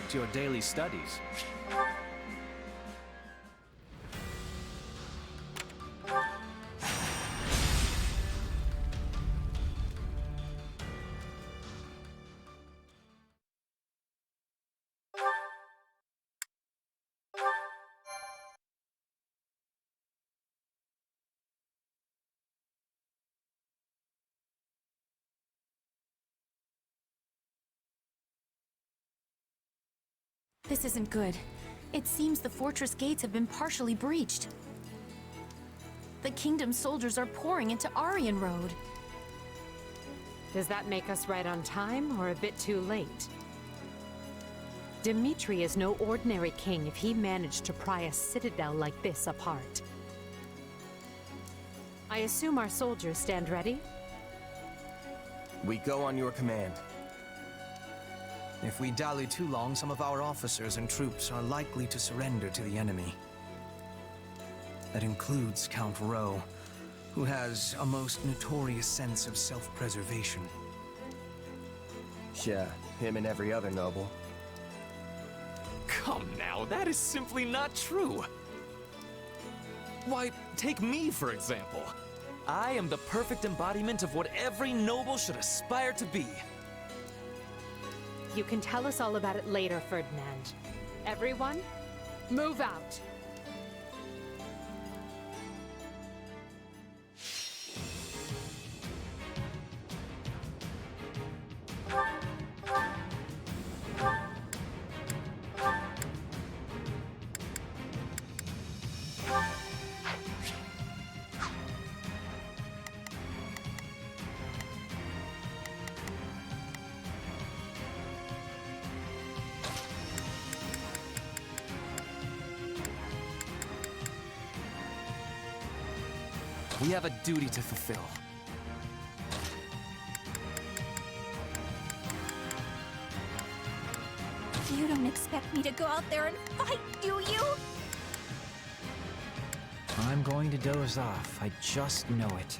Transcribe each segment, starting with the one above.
neglect your daily studies. This isn't good. It seems the fortress gates have been partially breached. The kingdom's soldiers are pouring into Aryan Road. Does that make us right on time, or a bit too late? Dimitri is no ordinary king if he managed to pry a citadel like this apart. I assume our soldiers stand ready? We go on your command. If we dally too long, some of our officers and troops are likely to surrender to the enemy. That includes Count Rowe, who has a most notorious sense of self-preservation. Yeah, him and every other noble. Come now, that is simply not true. Why, take me for example. I am the perfect embodiment of what every noble should aspire to be. You can tell us all about it later, Ferdinand. Everyone, move out! We have a duty to fulfill. You don't expect me to go out there and fight, do you? I'm going to doze off. I just know it.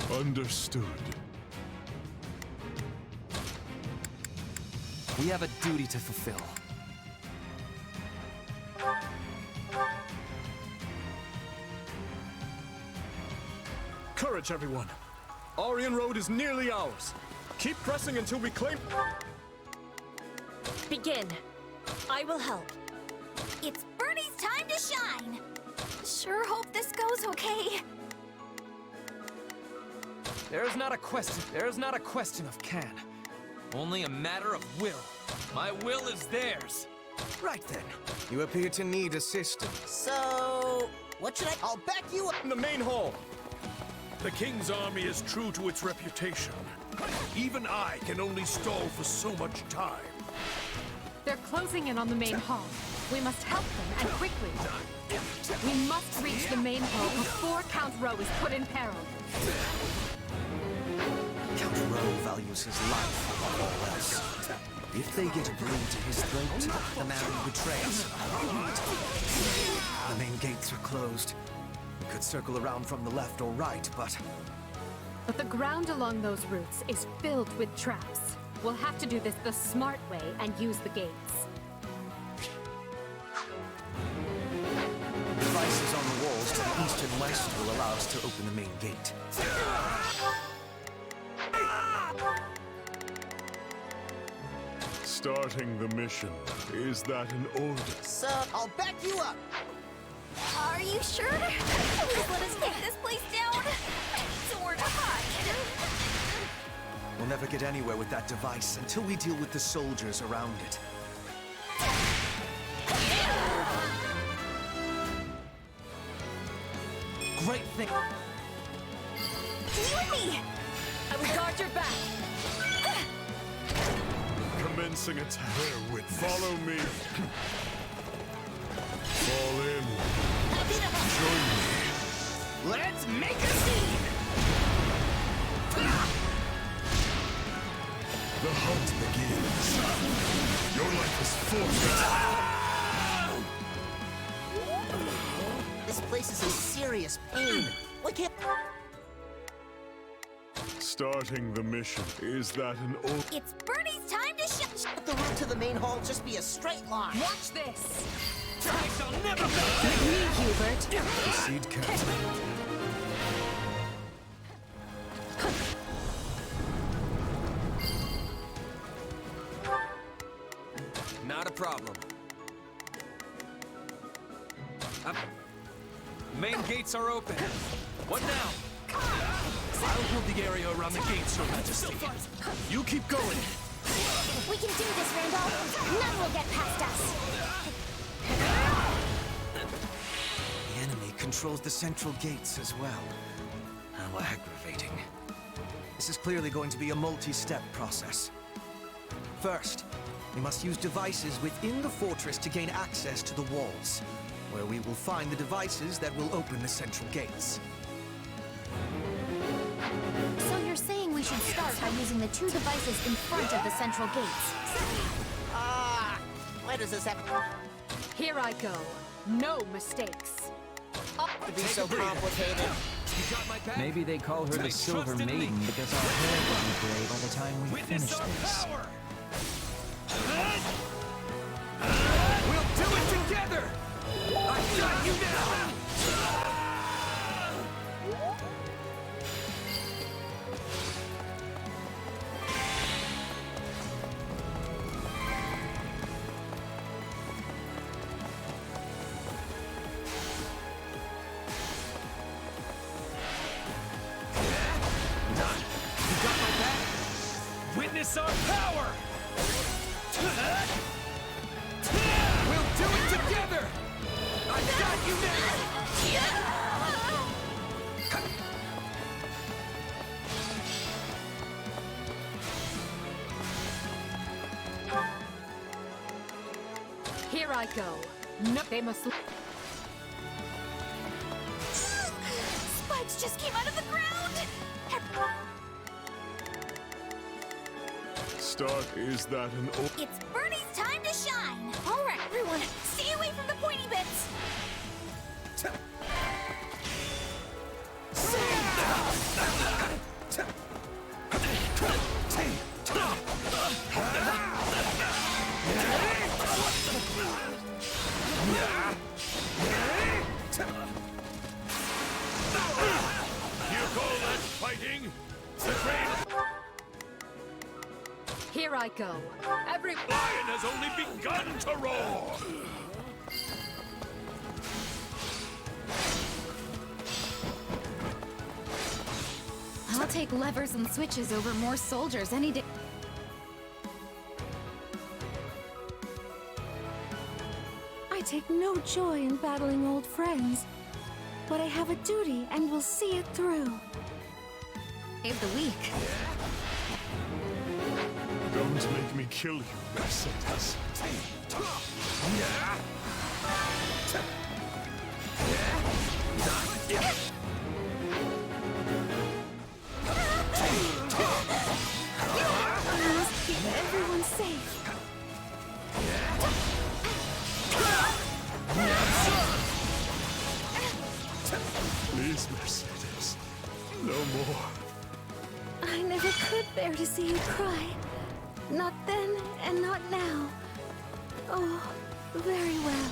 Understood. We have a duty to fulfill. Courage, everyone. Aryan Road is nearly ours. Keep pressing until we claim... Begin. I will help. It's Bernie's time to shine! Sure hope this goes okay. There is not a question of can. Only a matter of will. My will is theirs. Right then. You appear to need assistance. So... what should I... I'll back you up! In the main hall. The King's army is true to its reputation. Even I can only stall for so much time. They're closing in on the main hall. We must help them, and quickly. We must reach the main hall before Count Rowe is put in peril. Count Rowe values his life above all else. If they get a blade to his throat, the man will betray us. The main gates are closed. We could circle around from the left or right, but But the ground along those routes is filled with traps. We'll have to do this the smart way and use the gates. devices on the walls to the east and west will allow us to open the main gate. Starting the mission. Is that an order? So, I'll back you up. Are you sure? Please let us take this place down. I need somewhere to hide. We'll never get anywhere with that device until we deal with the soldiers around it. Great thing. You and me. I will guard your back. Commencing attack. Follow me. Fall in. Join me. Let's make a scene. The hunt begins. Your life is forfeit. This place is in serious pain. Why can't... Starting the mission. Is that an order? It's Bernie's time to shut. Let the route to the main hall just be a straight line. Watch this! I shall never be. With me, Hubert. Proceed, Captain. Not a problem. Up. Main gates are open. What now? I'll hold the area around the gates, Your Majesty. You keep going. We can do this, Randall. None will get past us. The enemy controls the central gates as well. How aggravating. This is clearly going to be a multi-step process. First, we must use devices within the fortress to gain access to the walls, where we will find the devices that will open the central gates. So you're saying we should start by using the two devices in front of the central gates. Why does this happen? Here I go. No mistakes. To be so complicated. You got my back? Maybe they call her the Take Silver trust in me. Maiden because our hair will be gray by the time we Witness finish our this. power! We'll do it together! I've got you now! You got my back? Witness our power! We'll do it together! I've got you now! Here I go. No, they must. Spikes just came out of the ground. Start. Is that an order? It's Bernie's time to shine. All right, everyone, stay away from the pointy bits. You call that fighting? The great Here I go. Every. lion has only begun to roar! I'll take levers and switches over more soldiers any day. I take no joy in battling old friends, but I have a duty and will see it through. Save the weak. Don't make me kill you, Mercedes. I must keep everyone safe. His mercy it is. No more. I never could bear to see you cry. Not then and not now. Oh, very well.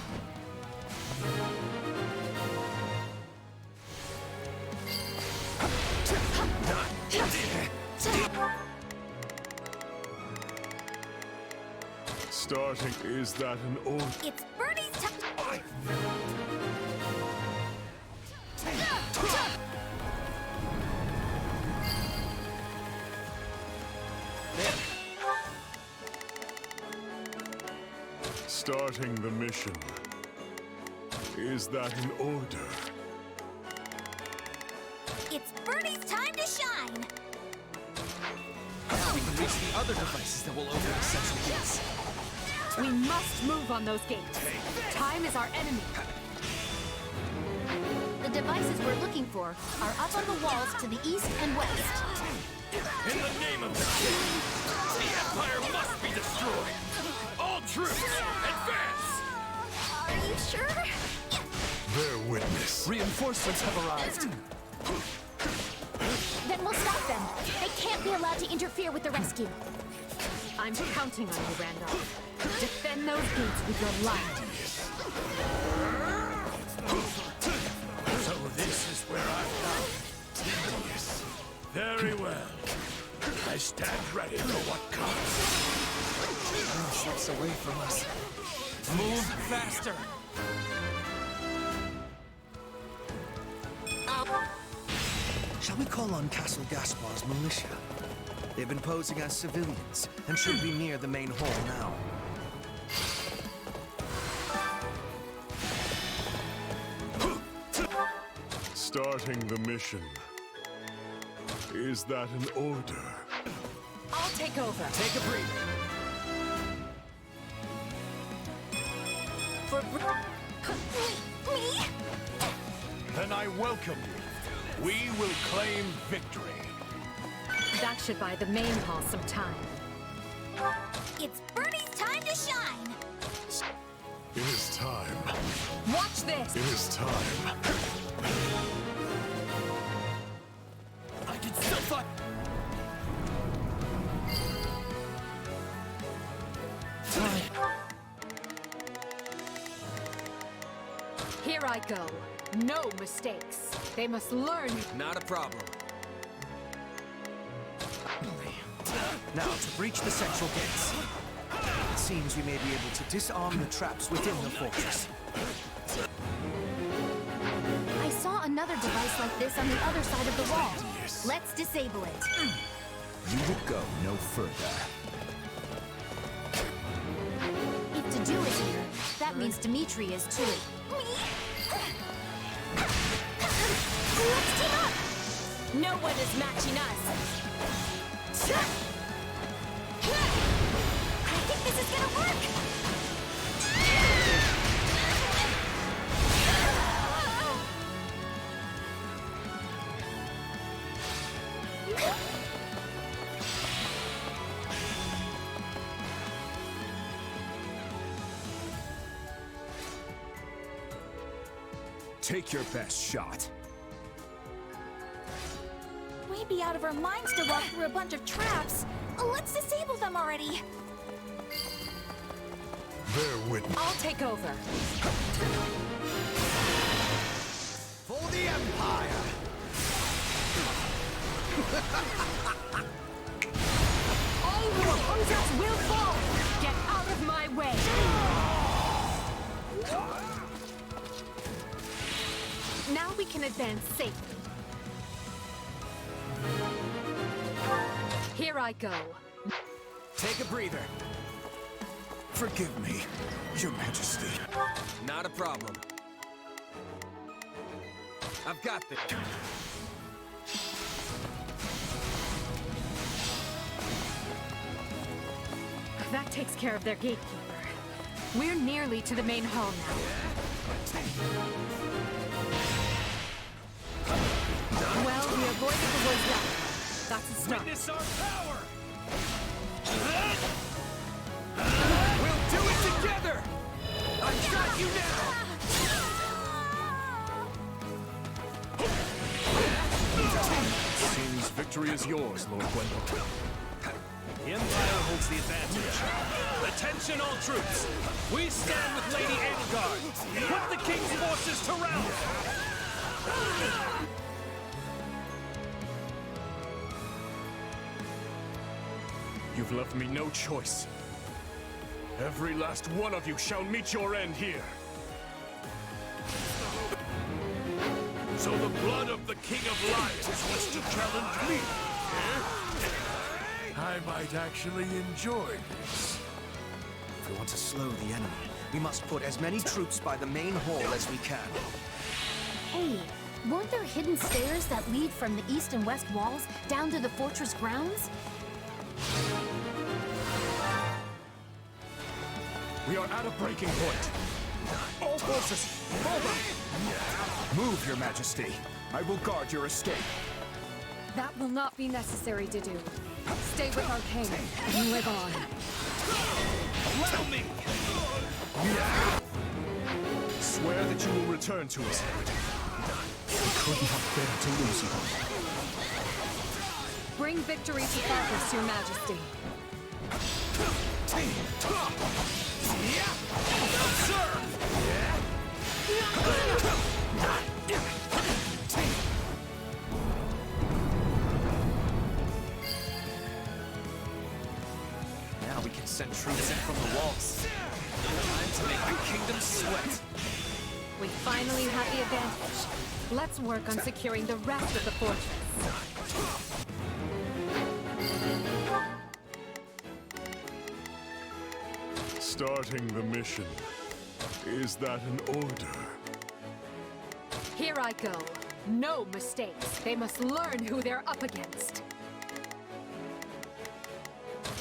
Starting, is that an order? It's Bernie's time. Starting the mission. Is that an order? It's Bernie's time to shine. Now we can reach the other devices that will open the central gates. We must move on those gates. Time is our enemy. The devices we're looking for are up on the walls to the east and west. In the name of the king, the Empire must be destroyed! All troops, advance! Are you sure? Bear witness. Reinforcements have arrived. Then we'll stop them. They can't be allowed to interfere with the rescue. I'm counting on you, Randolph. Defend those gates with your life. So this is where I found Tedious. Very well. I stand ready for what comes. Slips away from us. Move faster! Shall we call on Castle Gaspar's militia? They've been posing as civilians and should be near the main hall now. Starting the mission. Is that an order? I'll take over. Take a breather. For me? Then I welcome you. We will claim victory. That should buy the main hall some time. It's Bernie's time to shine. It is time. Watch this! It is time. I can still fight. Here I go. No mistakes. They must learn. Not a problem. Now, to breach the central gates. It seems we may be able to disarm the traps within the fortress. I saw another device like this on the other side of the wall. Let's disable it. You will go no further. If Tadu is here, that means Dimitri is too. Let's team up! No one is matching us. I think this is gonna work! Take your best shot. We'd be out of our minds to walk through a bunch of traps. Let's disable them already. Bear witness. I'll take over. For the Empire! All your opposers will fall! Get out of my way! Now we can advance safely. Here I go. Take a breather. Forgive me, Your Majesty. Not a problem. I've got this. That takes care of their gatekeeper. We're nearly to the main hall now. Well, we avoided the woods that. That's a start. Witness our power! We'll do it together! I've got you now! victory is yours, Lord Gwendolyn. The Empire holds the advantage. Attention all troops! We stand with Lady Edelgard! Put the King's forces to rout! You've left me no choice. Every last one of you shall meet your end here. So the blood of the King of Lions wants to challenge me, eh? I might actually enjoy this. If we want to slow the enemy, we must put as many troops by the main hall as we can. Hey, weren't there hidden stairs that lead from the east and west walls down to the fortress grounds? We are at a breaking point. All forces, fall back! Move, Your Majesty. I will guard your escape. That will not be necessary to do. Stay with our king and live on. Allow me! Swear that you will return to us. We couldn't have better to lose you. Bring victory to Farkas, Your Majesty. Now we can send troops in from the walls. Time to make the kingdom sweat. We finally have the advantage. Let's work on securing the rest of the fortress. Starting the mission. Is that an order? Here I go. No mistakes. They must learn who they're up against.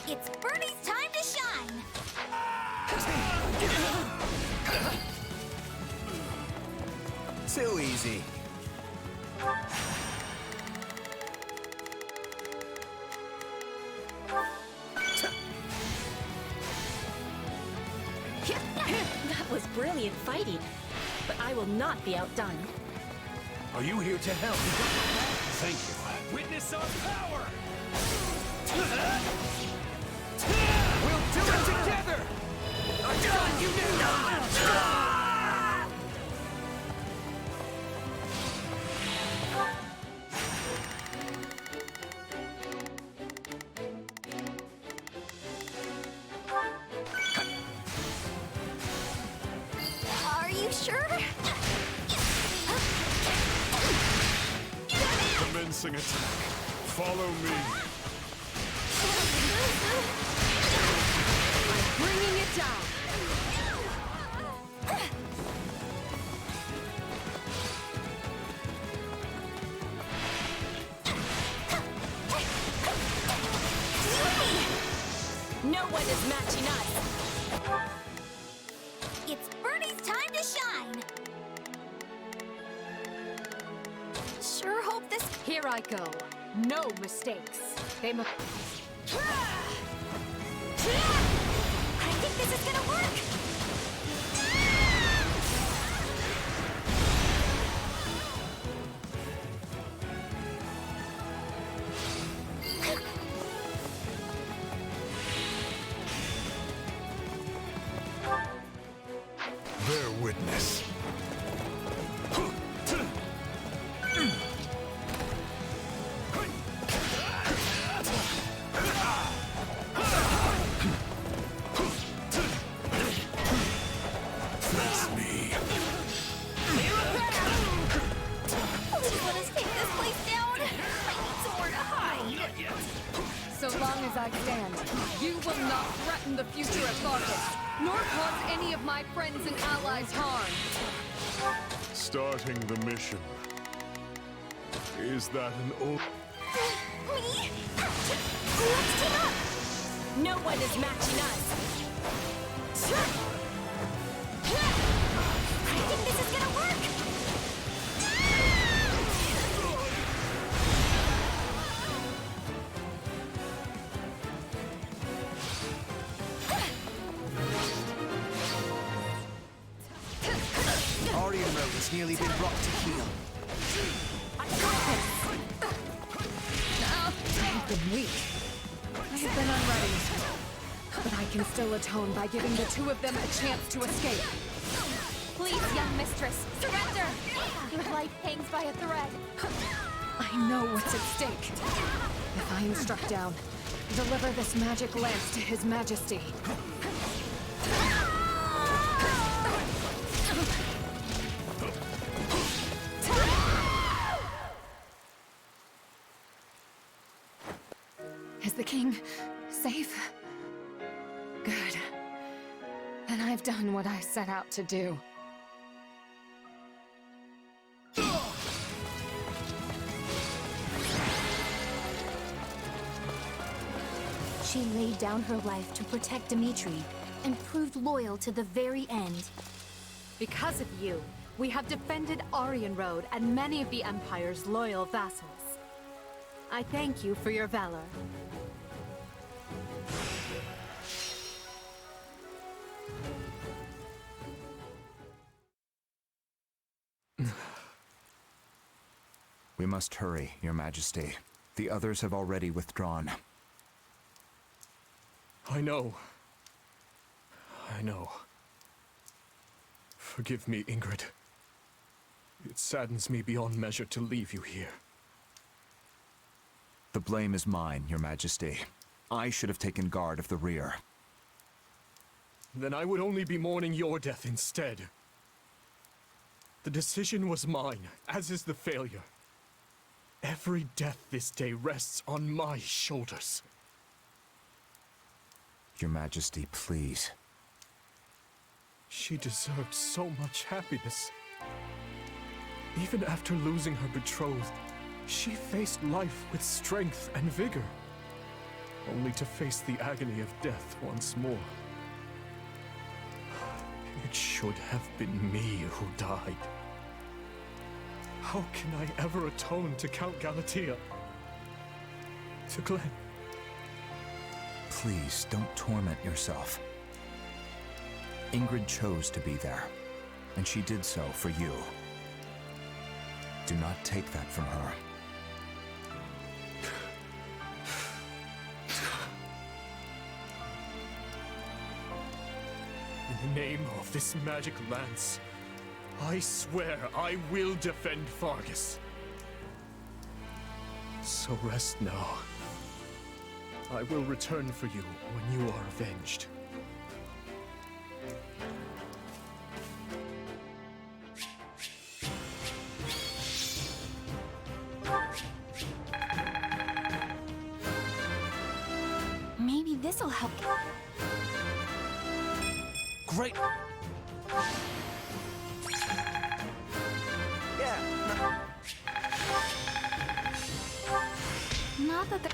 It's Bernie's time to shine! Too easy. That was brilliant fighting, but I will not be outdone. Are you here to help? Thank you. Witness our power! We'll do it together! I thought you knew! Are you sure? Commencing attack. Follow me. Bringing it down. No one is matching us. It's Bernie's time to shine! Sure hope this... Here I go. No mistakes. They must... I think this is gonna work! Bear witness. Face me. Please let us take this place down! I need somewhere to hide! So long as I stand, you will not threaten the future of Farkas, nor cause any of my friends and allies harm. Starting the mission. Is that an order? Me? Let's team up! No one is matching us. I think this is gonna work! Aryan Road has nearly been brought to heel. I got this! have been weak. I have been unready. But I can still atone by giving the two of them a chance to escape. Please, young mistress, surrender! Your life hangs by a thread. I know what's at stake. If I am struck down, deliver this magic lance to His Majesty. Is the king safe? Good. Then I've done what I set out to do. She laid down her life to protect Dimitri and proved loyal to the very end. Because of you, we have defended Aryan Road and many of the Empire's loyal vassals. I thank you for your valor. We must hurry, Your Majesty. The others have already withdrawn. I know. I know. Forgive me, Ingrid. It saddens me beyond measure to leave you here. The blame is mine, Your Majesty. I should have taken guard of the rear. Then I would only be mourning your death instead. The decision was mine, as is the failure. Every death this day rests on my shoulders. Your Majesty, please. She deserved so much happiness. Even after losing her betrothed, she faced life with strength and vigor, only to face the agony of death once more. It should have been me who died. How can I ever atone to Count Galatea? To Glenn? Please, don't torment yourself. Ingrid chose to be there, and she did so for you. Do not take that from her. In the name of this magic lance, I swear I will defend Fargus. So rest now. I will return for you when you are avenged. Maybe this'll help. Great! Not that the...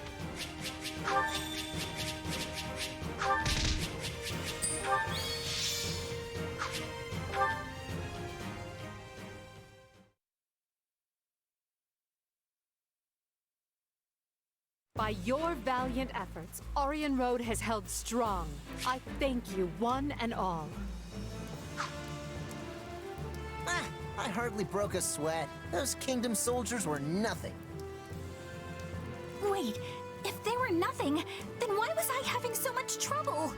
By your valiant efforts, Aryan Road has held strong. I thank you, one and all. Ah, I hardly broke a sweat. Those kingdom soldiers were nothing. Wait, if they were nothing, then why was I having so much trouble?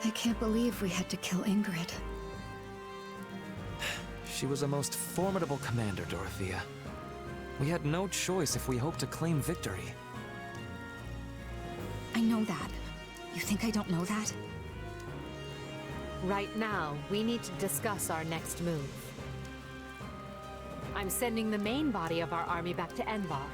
I can't believe we had to kill Ingrid. She was a most formidable commander, Dorothea. We had no choice if we hoped to claim victory. I know that. You think I don't know that? Right now, we need to discuss our next move. I'm sending the main body of our army back to Envar.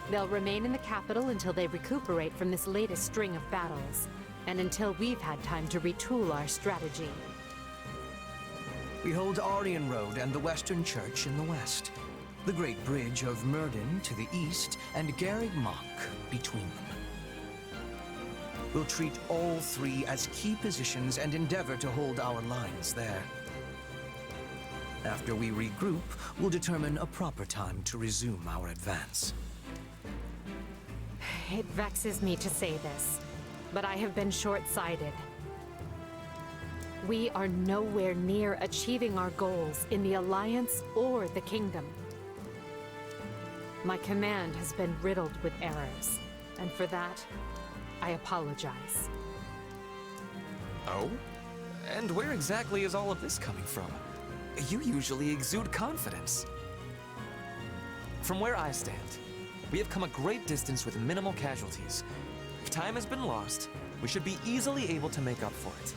They'll remain in the capital until they recuperate from this latest string of battles, and until we've had time to retool our strategy. We hold Aryan Road and the Western Church in the west, the Great Bridge of Myrden to the east, and Garreg Mach between them. We'll treat all three as key positions and endeavor to hold our lines there. After we regroup, we'll determine a proper time to resume our advance. It vexes me to say this, but I have been short-sighted. We are nowhere near achieving our goals in the Alliance or the Kingdom. My command has been riddled with errors, and for that, I apologize. Oh? And where exactly is all of this coming from? You usually exude confidence. From where I stand, we have come a great distance with minimal casualties. If time has been lost, we should be easily able to make up for it.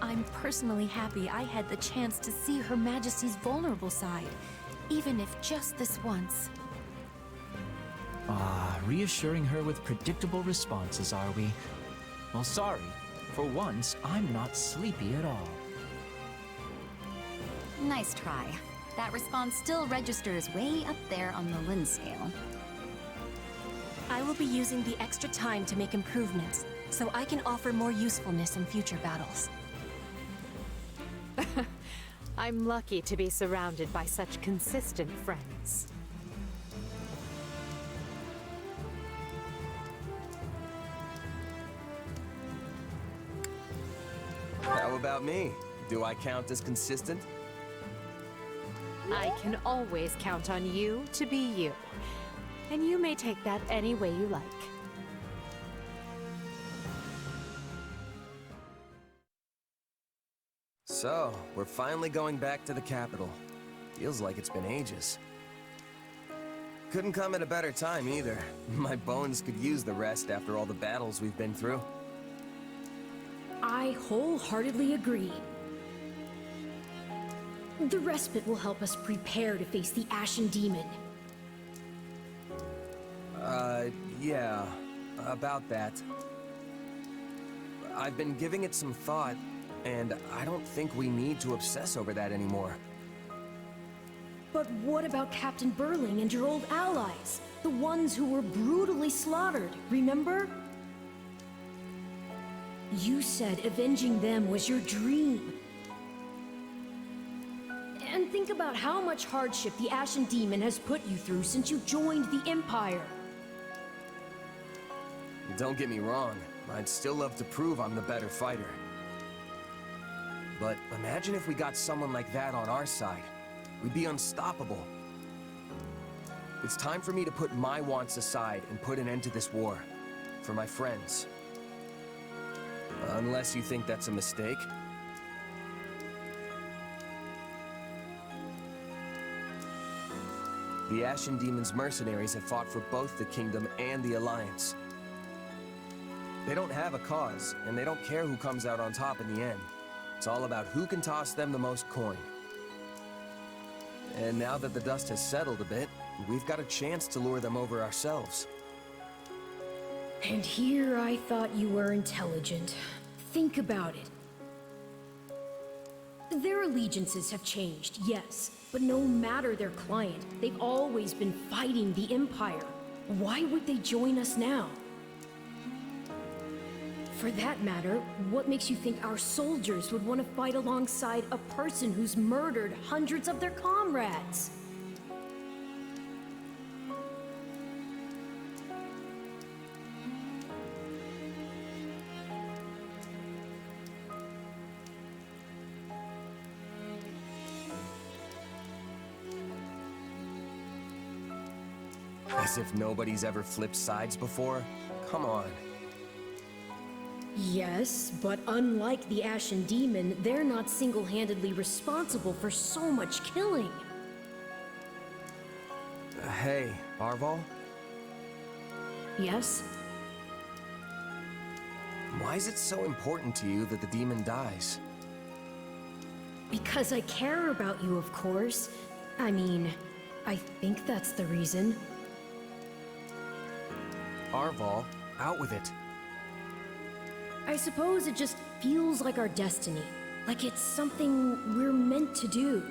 I'm personally happy I had the chance to see Her Majesty's vulnerable side, even if just this once. Reassuring her with predictable responses, are we? Well, sorry. For once, I'm not sleepy at all. Nice try. That response still registers way up there on the Lin scale. I will be using the extra time to make improvements, so I can offer more usefulness in future battles. I'm lucky to be surrounded by such consistent friends. How about me? Do I count as consistent? I can always count on you to be you. And you may take that any way you like. So, we're finally going back to the capital. Feels like it's been ages. Couldn't come at a better time either. My bones could use the rest after all the battles we've been through. I wholeheartedly agree. The respite will help us prepare to face the Ashen Demon. Yeah, about that. I've been giving it some thought, and I don't think we need to obsess over that anymore. But what about Captain Burling and your old allies? The ones who were brutally slaughtered, remember? You said avenging them was your dream. And think about how much hardship the Ashen Demon has put you through since you joined the Empire. Don't get me wrong, I'd still love to prove I'm the better fighter. But imagine if we got someone like that on our side. We'd be unstoppable. It's time for me to put my wants aside and put an end to this war. For my friends. Unless you think that's a mistake. The Ashen Demon's mercenaries have fought for both the Kingdom and the Alliance. They don't have a cause, and they don't care who comes out on top in the end. It's all about who can toss them the most coin. And now that the dust has settled a bit, we've got a chance to lure them over ourselves. And here I thought you were intelligent. Think about it. Their allegiances have changed, yes, but no matter their client, they've always been fighting the Empire. Why would they join us now? For that matter, what makes you think our soldiers would want to fight alongside a person who's murdered hundreds of their comrades? As if nobody's ever flipped sides before? Come on. Yes, but unlike the Ashen Demon, they're not single-handedly responsible for so much killing. Hey, Arval? Yes? Why is it so important to you that the demon dies? Because I care about you, of course. I mean, I think that's the reason. Arval, out with it. I suppose it just feels like our destiny. Like it's something we're meant to do.